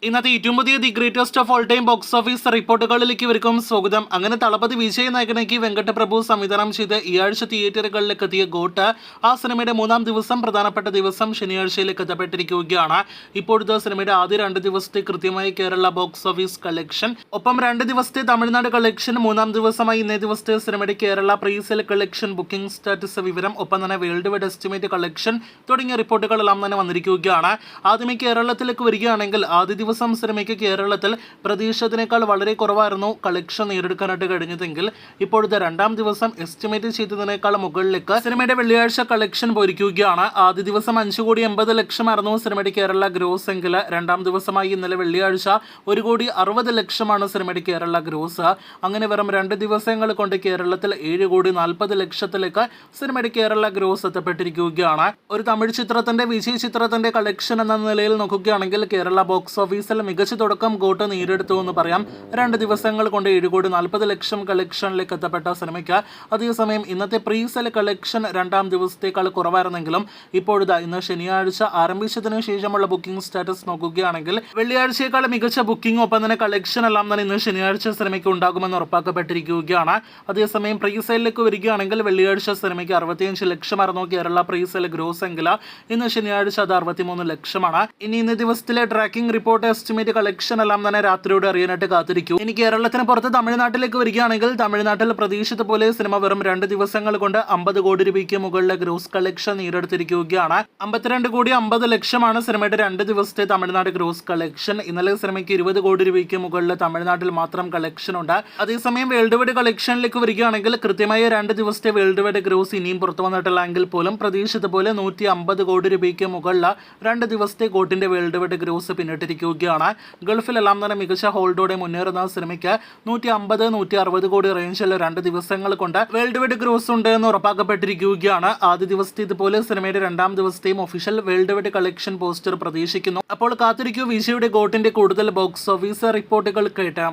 ഇന്നത്തെ ഏറ്റവും പുതിയ the greatest of all time box office റിപ്പോർട്ടുകളിലേക്ക് ഇവർക്കും സ്വാഗതം. അങ്ങനെ തളപതി വിജയ് നായകനാക്കി വെങ്കട്ടപ്രഭു സംവിധാനം ചെയ്ത് ഈ ആഴ്ച തിയേറ്ററുകളിലേക്ക് എത്തിയ ഗോട്ട് ആ സിനിമയുടെ മൂന്നാം ദിവസം പ്രധാനപ്പെട്ട ദിവസം ശനിയാഴ്ചയിലേക്ക് എത്തപ്പെട്ടിരിക്കുകയാണ്. ഇപ്പോഴത്തെ സിനിമയുടെ ആദ്യ 2 ദിവസത്തെ കൃത്യമായി കേരള ബോക്സ് ഓഫീസ് കളക്ഷൻ, ഒപ്പം 2 ദിവസത്തെ തമിഴ്നാട് കളക്ഷൻ, മൂന്നാം ദിവസമായി ഇന്നേ ദിവസത്തെ സിനിമയുടെ Kerala presale collection, booking status വിവരം, ഒപ്പം തന്നെ വേൾഡ് വൈഡ് എസ്റ്റിമേറ്റ് കളക്ഷൻ തുടങ്ങിയ റിപ്പോർട്ടുകളെല്ലാം തന്നെ വന്നിരിക്കുകയാണ്. ആദ്യമേ കേരളത്തിലേക്ക് വരികയാണെങ്കിൽ ആദ്യ ദിവസം സിനിമയ്ക്ക് കേരളത്തിൽ പ്രതീക്ഷിച്ചതിനേക്കാൾ വളരെ കുറവായിരുന്നു കളക്ഷൻ നേടിയെടുക്കാനായിട്ട് കഴിഞ്ഞതെങ്കിൽ ഇപ്പോഴത്തെ രണ്ടാം ദിവസം എസ്റ്റിമേറ്റ് ചെയ്തതിനേക്കാൾ മുകളിലേക്ക് സിനിമയുടെ വെള്ളിയാഴ്ച കളക്ഷൻ പോയിരിക്കുകയാണ്. ആദ്യ ദിവസം 5,80,00,000 സിനിമയുടെ കേരള ഗ്രോസ് എങ്കിൽ രണ്ടാം ദിവസമായി ഇന്നലെ വെള്ളിയാഴ്ച 1,60,00,000 സിനിമയുടെ കേരള ഗ്രോസ്. അങ്ങനെ വെറും 2 ദിവസങ്ങൾ കൊണ്ട് കേരളത്തിൽ 7,40,00,000 സിനിമയുടെ കേരള ഗ്രോസ് എത്തപ്പെട്ടിരിക്കുകയാണ്. ഒരു തമിഴ് ചിത്രത്തിന്റെ വിജയ് ചിത്രത്തിന്റെ കളക്ഷൻ എന്ന നിലയിൽ നോക്കുകയാണെങ്കിൽ കേരള ബോക്സ് ഓഫീസിൽ മികച്ച തുടക്കം ഗോട്ട് നേടിയെടുത്തു എന്ന് പറയാം. 2 ദിവസങ്ങൾ കൊണ്ട് 7,40,00,000 കളക്ഷനിലേക്ക് എത്തപ്പെട്ട സിനിമയ്ക്ക് അതേസമയം ഇന്നത്തെ പ്രീസെൽ കളക്ഷൻ രണ്ടാം ദിവസത്തേക്കാൾ കുറവായിരുന്നെങ്കിലും ഇപ്പോഴത്തെ ഇന്ന് ശനിയാഴ്ച ആരംഭിച്ചതിനു ശേഷമുള്ള ബുക്കിംഗ് സ്റ്റാറ്റസ് നോക്കുകയാണെങ്കിൽ വെള്ളിയാഴ്ചയേക്കാൾ മികച്ച ബുക്കിംഗ്, ഒപ്പം തന്നെ കളക്ഷൻ എല്ലാം തന്നെ ഇന്ന് ശനിയാഴ്ച സിനിമയ്ക്ക് ഉണ്ടാകുമെന്ന് ഉറപ്പാക്കപ്പെട്ടിരിക്കുകയാണ്. അതേസമയം പ്രീസെയിലേക്ക് വരികയാണെങ്കിൽ വെള്ളിയാഴ്ച സിനിമയ്ക്ക് 65 ലക്ഷമായിരുന്നു കേരള പ്രീസെൽ ഗ്രോസ് എങ്കിൽ ഇന്ന് ശനിയാഴ്ച അത് 63 ലക്ഷമാണ്. ഇന്ന് ദിവസത്തിലെ ട്രാക്കിംഗ് റിപ്പോർട്ട്, എസ്റ്റിമേറ്റ് കളക്ഷൻ എല്ലാം തന്നെ രാത്രിയോടെ അറിയാനായിട്ട് കാത്തിരിക്കും. ഇനി കേരളത്തിന് പുറത്ത് തമിഴ്നാട്ടിലേക്ക് വരികയാണെങ്കിൽ തമിഴ്നാട്ടിൽ പ്രതീക്ഷിച്ച പോലെ സിനിമ വെറും 2 ദിവസങ്ങൾ കൊണ്ട് 50 കോടി രൂപയ്ക്ക് മുകളിലെ ഗ്രോസ് കളക്ഷൻ നേടിയെടുത്തിരിക്കുകയാണ്. 52,50,00,000 സിനിമയുടെ 2 ദിവസത്തെ തമിഴ്നാട് ഗ്രോസ് കളക്ഷൻ. ഇന്നലെ സിനിമയ്ക്ക് 20 കോടി രൂപയ്ക്ക് മുകളിൽ തമിഴ്നാട്ടിൽ മാത്രം കളക്ഷൻ ഉണ്ട്. അതേസമയം വേൾഡ് വൈഡ് കളക്ഷനിലേക്ക് വരികയാണെങ്കിൽ കൃത്യമായ 2 ദിവസത്തെ വേൾഡ് വൈഡ് ഗ്രോസ് ഇനിയും പുറത്തു വന്നിട്ടില്ലെങ്കിൽ പോലും പ്രതീക്ഷിച്ച പോലെ 150 കോടി രൂപയ്ക്ക് മുകളിൽ 2 ദിവസത്തെ ഗോട്ടിന്റെ വേൾഡ് വൈഡ് ഗ്രോസ് പിന്നിട്ടിരിക്കുകയാണ്. ഗൾഫിലെല്ലാം തന്നെ മികച്ച ഹോൾഡോടെ മുന്നേറുന്ന സിനിമയ്ക്ക് 150-160 കോടി റേഞ്ചിൽ 2 ദിവസങ്ങൾ കൊണ്ട് വേൾഡ് വൈഡ് ഗ്രോസ് ഉണ്ട് എന്ന് ഉറപ്പാക്കപ്പെട്ടിരിക്കുകയാണ്. ആദ്യ ദിവസത്തെ ഇതുപോലെ സിനിമയുടെ രണ്ടാം ദിവസത്തെയും official world wide collection poster പ്രതീക്ഷിക്കുന്നു. അപ്പോൾ കാത്തിരിക്കൂ വിജയുടെ ഗോട്ടിന്റെ കൂടുതൽ ബോക്സ് ഓഫീസ് റിപ്പോർട്ടുകൾ കേട്ട്.